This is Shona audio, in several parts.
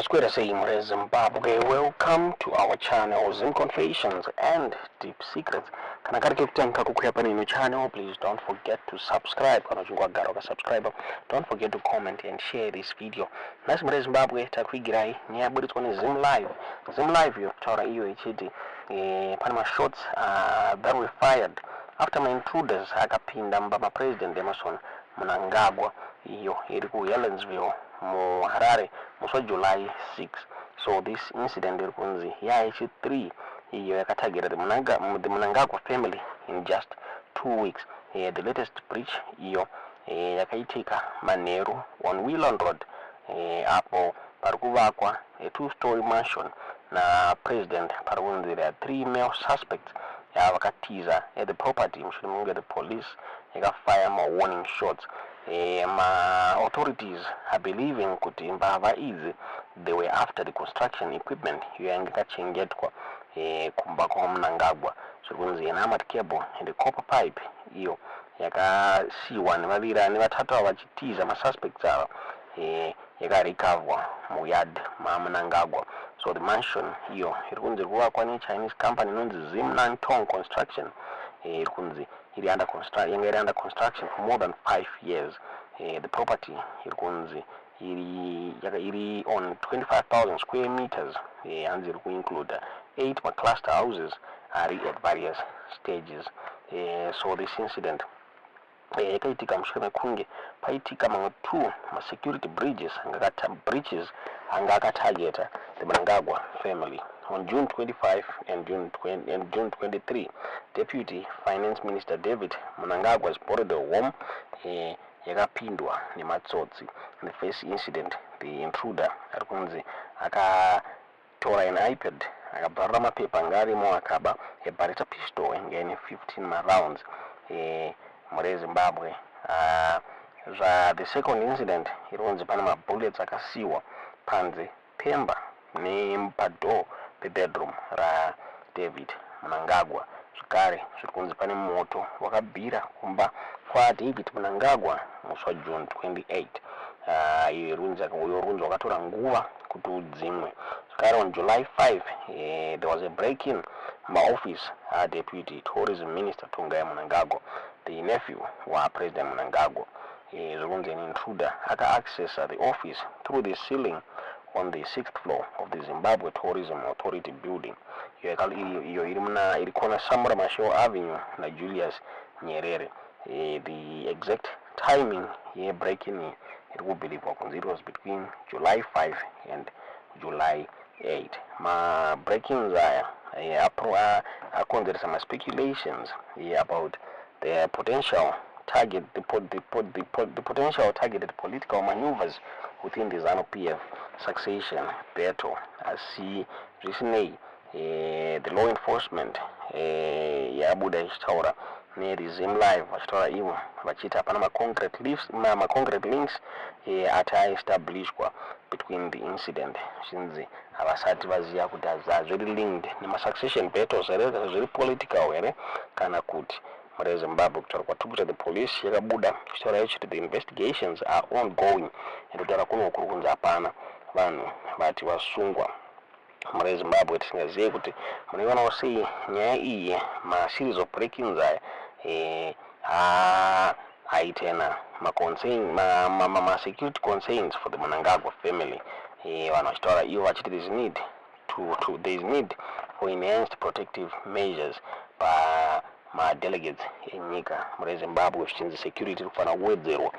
Masquerade saying Zimbabwe, welcome to our channel, Zim Confessions and Deep Secrets. Kana karike kutanka kukuya panino channel, please don't forget to subscribe. Kana chungwa garo ka subscribe. Don't forget to comment and share this video. Nasi mre Zimbabwe takwigirai ni abuditswa ni Zim Live. Zim Live yo taura iyo ichiti panama shots that were fired after my intruders akapinda mbama president Emerson Mnangagwa iyo iri ku Helensville mu Harare muso July 6. So this incident iri kunzi ya H3 iyo yakatagira the Mnangagwa family in just 2 weeks. The latest breach iyo yakaitika Maneru on Whelan Road apo parikuvakwa a 2-story mansion na president parikunzi there are 3 male suspects vakatiza at the property mushure the police yakafire ma warning shots. My authorities are believing kuti mbava idzi they were after the construction equipment yakachengetwa kumba kwa Mnangagwa zvikunzi enamat cable and the copper pipe iyo yakasiwa nevaviri nevatatu ava vachitiza masuspects ava yakarecoverwa muyard maMnangagwa. So the mansion iyo iri kunzi kuvakwa ne-Chinese company inonzi Zimnantong Construction iri kunzi yanga iri under construction for more than 5 years. The property iri kunzi iri on 25,000 square meters and iri include 8 cluster houses are at various stages. So this incident yakaitika mushure mekunge paitika mamwe 2 security breaches anga akatargeta the Mnangagwa family. On June 25 and June 23, Deputy Finance Minister David Mnangagwa's borrowed home yakapindwa nematsotsi. In the first incident, the intruder arikunzi akatora an iPad akabharira mapepa ngarimo akaba ebharita pistol ngene 15 rounds mure Zimbabwe. The second incident ironzi pana mabullets akasiwa panze pemba nepadoo bedroom ra David Mnangagwa. Zvakare zvikunzi pane moto wakabhira kumba kwa David Mnangagwa musi wa June 28. Iyo runzi wakatora nguva kuti udzimwe. Zvakare on July 5 there was a break-in office Deputy Tourism Minister Tongai Mnangagwa, the nephew wa President Mnangagwa. Zvikunzi an intruder aka-access the office through the ceiling on the 6th floor of the Zimbabwe Tourism Authority building. Iyo iri kona Samura Machel Avenue na Julius Nyerere. The exact timing breaking it will believe it was between July 5 and July 8. Ma breakings are considered some speculations about the potential target, the potential targeted political maneuvers within the ZANU-PF succession battle. As see recently, the law enforcement yabuda ichitaura neri Zim Live vachitaura ivo vachiti hapana ma-concrete links ati-establishwa between the incident. Zvinzi havasati vaziva kuti zviri linked nema-succession battles here zviri political here kana kuti mure Zimbabwe. Kutaura kwatikuta the police yakabuda kuchitaura ichiti the investigations are ongoing and kutaura kuno kuri kunzi hapana vanhu vati vasungwa mure Zimbabwe. Tisingazive kuti munoiona sei nyaya iyi ma-series of breakings haitena ma-security concerns for the Mnangagwa family. Vanhu vachitaura ivo vachiti there is need for enhanced protective measures ma-delegates enyika mure Zimbabwe. Zvichinzi security kufanira kuwedzerwa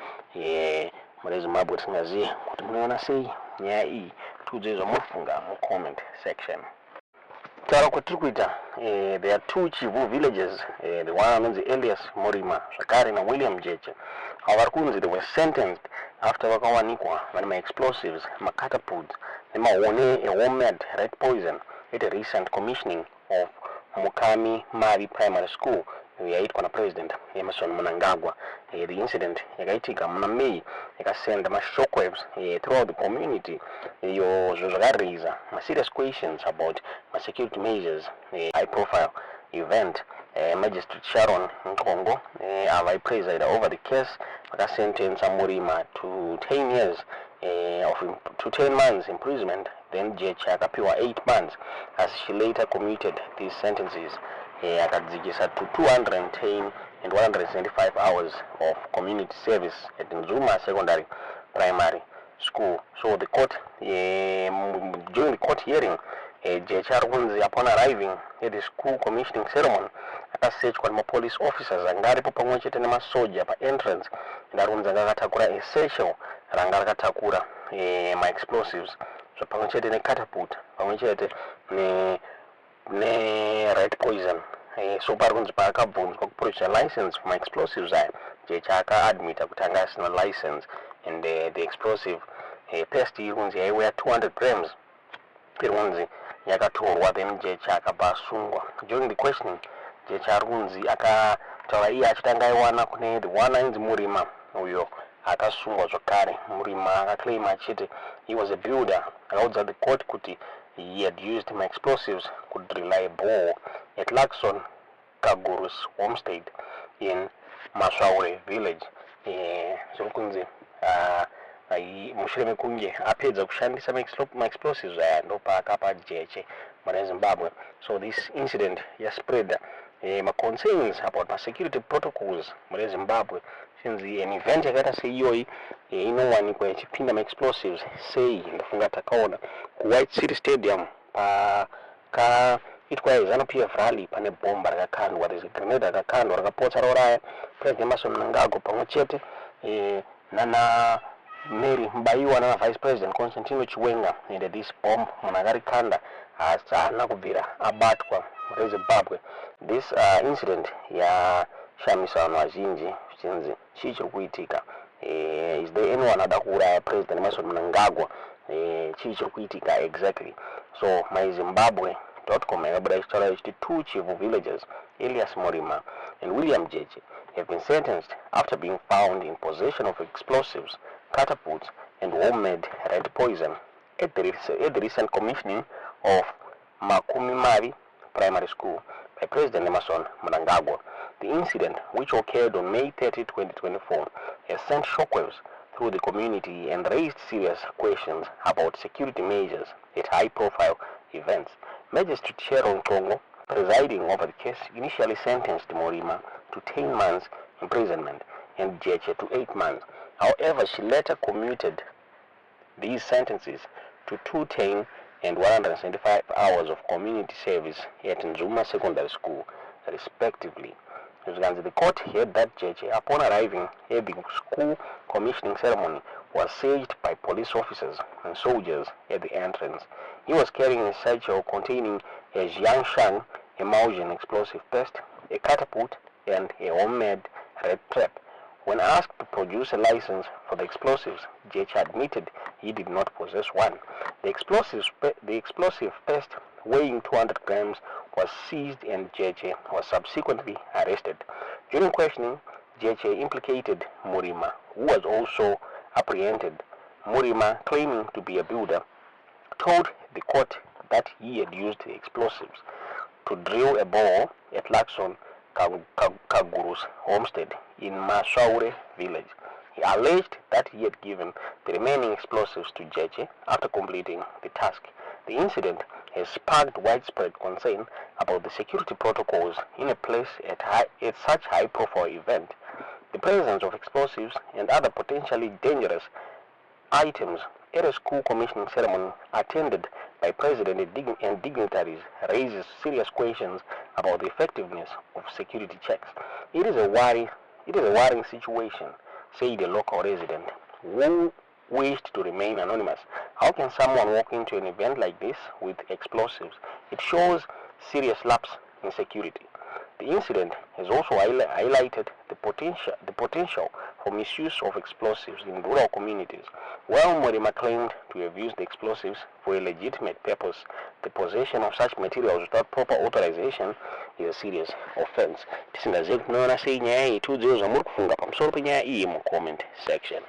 mure Zimbabwe. Tisingazive kuti munoiona sei nyaya iyi. Tiudzei zvamunofunga mu-comment section. Taura kwatiri kuita there are 2 Chivu villages, the one anonzi Elias Murima zvakare na William Jeche vari kunzi they were sentenced after vakawanikwa vane ma-explosives, ma-catapults nemahone homemade red poison at a recent commissioning of Mukami Mari Primary School yaitwa na President Emerson Mnangagwa. The incident yakaitika muna May yakasenda ma-shockwaves throughout the community. Iyo zvakaraisa ma-serious questions about ma-security measures. High profile event Magistrate Sharon Nkongo avaipresida over the case vakasentensa Murima to 10 years to 10 months imprisonment. Then Jeche akapiwa 8 months, as she later commuted these sentences akadzikisa to 210 and 175 hours of community service at Nzuma Secondary Primary School. So the court, during the court hearing, Jeche upon arriving at the school commissioning ceremony, akasearchwa police officers angaripo pamwe chete nemasoja pa entrance, ndarunzi akakatakura essential ranga rakatakura ma explosives, so pamwe chete ne catapult, pamwe chete ne red poison. So parunzi paakabvunzwa kuproduce license for my explosives aya, Jeche akaadmita kuti anga asina license, and the explosive test irunzi yaiweya 200 grams irunzi yakatorwa. Then Jeche akabasungwa. During the questioning, Jeche arunzi akataura iye achitanga aiwana kune the one ainzi Murima uyo akasungwa zvakare. Murima akaclaim achiti he was a builder. Akaudza the court kuti he had used my explosives could rely a bore at Lakson Kagurus homestead in Maswaure village. Zokunzi mushure mekunge apedza kushandisa ma explosives aya ndopa akapa Jeche mwana Zimbabwe. So this incident has spread my concerns about my security protocols mwana Zimbabwe, since an event yakaita seiyoyi inowanikwa ichipinda ma explosives sei ndafunga takaona ku White City Stadium itwa ZANU-PF rally pane bomba rakakandwa, there's a grenade rakakandwa rakapotsa roraya President Mnangagwa pamwe chete nana Mary Mbaiwa na Vice President Constantino Chiwenga, and this bomb munhu akarikanda haana kubvira abatwa muri Zimbabwe. This incident yashamisa vanhu vazhinji zvichinzi chii chiri kuitika. Is there anyone ada kuuraya President Mnangagwa? Chii chiri kuitika exactly? So myzimbabwe.com yakabuda ichitaura ichiti 2 Chivu villagers, Elias Murima and William Jeche, have been sentenced after being found in possession of explosives, catapults and homemade red poison at the recent commissioning of Makumimari Primary School by President Nema Mnangagwa. The incident, which occurred on May 30, 2024, has sent shockwaves through the community and raised serious questions about security measures at high-profile events. Magistrate Cheryl Nkongo, presiding over the case, initially sentenced Murima to 10 months imprisonment and Jeche to 8 months. However, she later commuted these sentences to 210 and 175 hours of community service at Nzuma Secondary School, respectively. The court heard that Jeche, upon arriving at the school commissioning ceremony, was sieged by police officers and soldiers at the entrance. He was carrying a satchel containing a Jiangshan emulsion explosive test, a catapult, and a homemade red trap. When asked to produce a license for the explosives, Jeche admitted he did not possess one. The explosive test, weighing 200 grams, was seized and Jeche was subsequently arrested. During questioning, Jeche implicated Murima, who was also apprehended. Murima, claiming to be a builder, told the court that he had used the explosives to drill a bore at Lakson Kaguru's homestead in Maswaure village. He alleged that he had given the remaining explosives to Jeche after completing the task. The incident has sparked widespread concern about the security protocols in a place at such high-profile event. The presence of explosives and other potentially dangerous items at a school commissioning ceremony attended by president and dignitaries raises serious questions about the effectiveness of security checks. It is a worrying situation, said a local resident who wished to remain anonymous. How can someone walk into an event like this with explosives? It shows serious lapse in security. The incident has also highlighted the potential for misuse of explosives in rural communities. While Murima claimed to have used the explosives for a legitimate purpose, the possession of such materials without proper authorization is a serious offense. Tisingazivi kunoona sei nyaya iyi tiudziwo zvamuri kufunga pamusoro penyaya iyi mu comment section.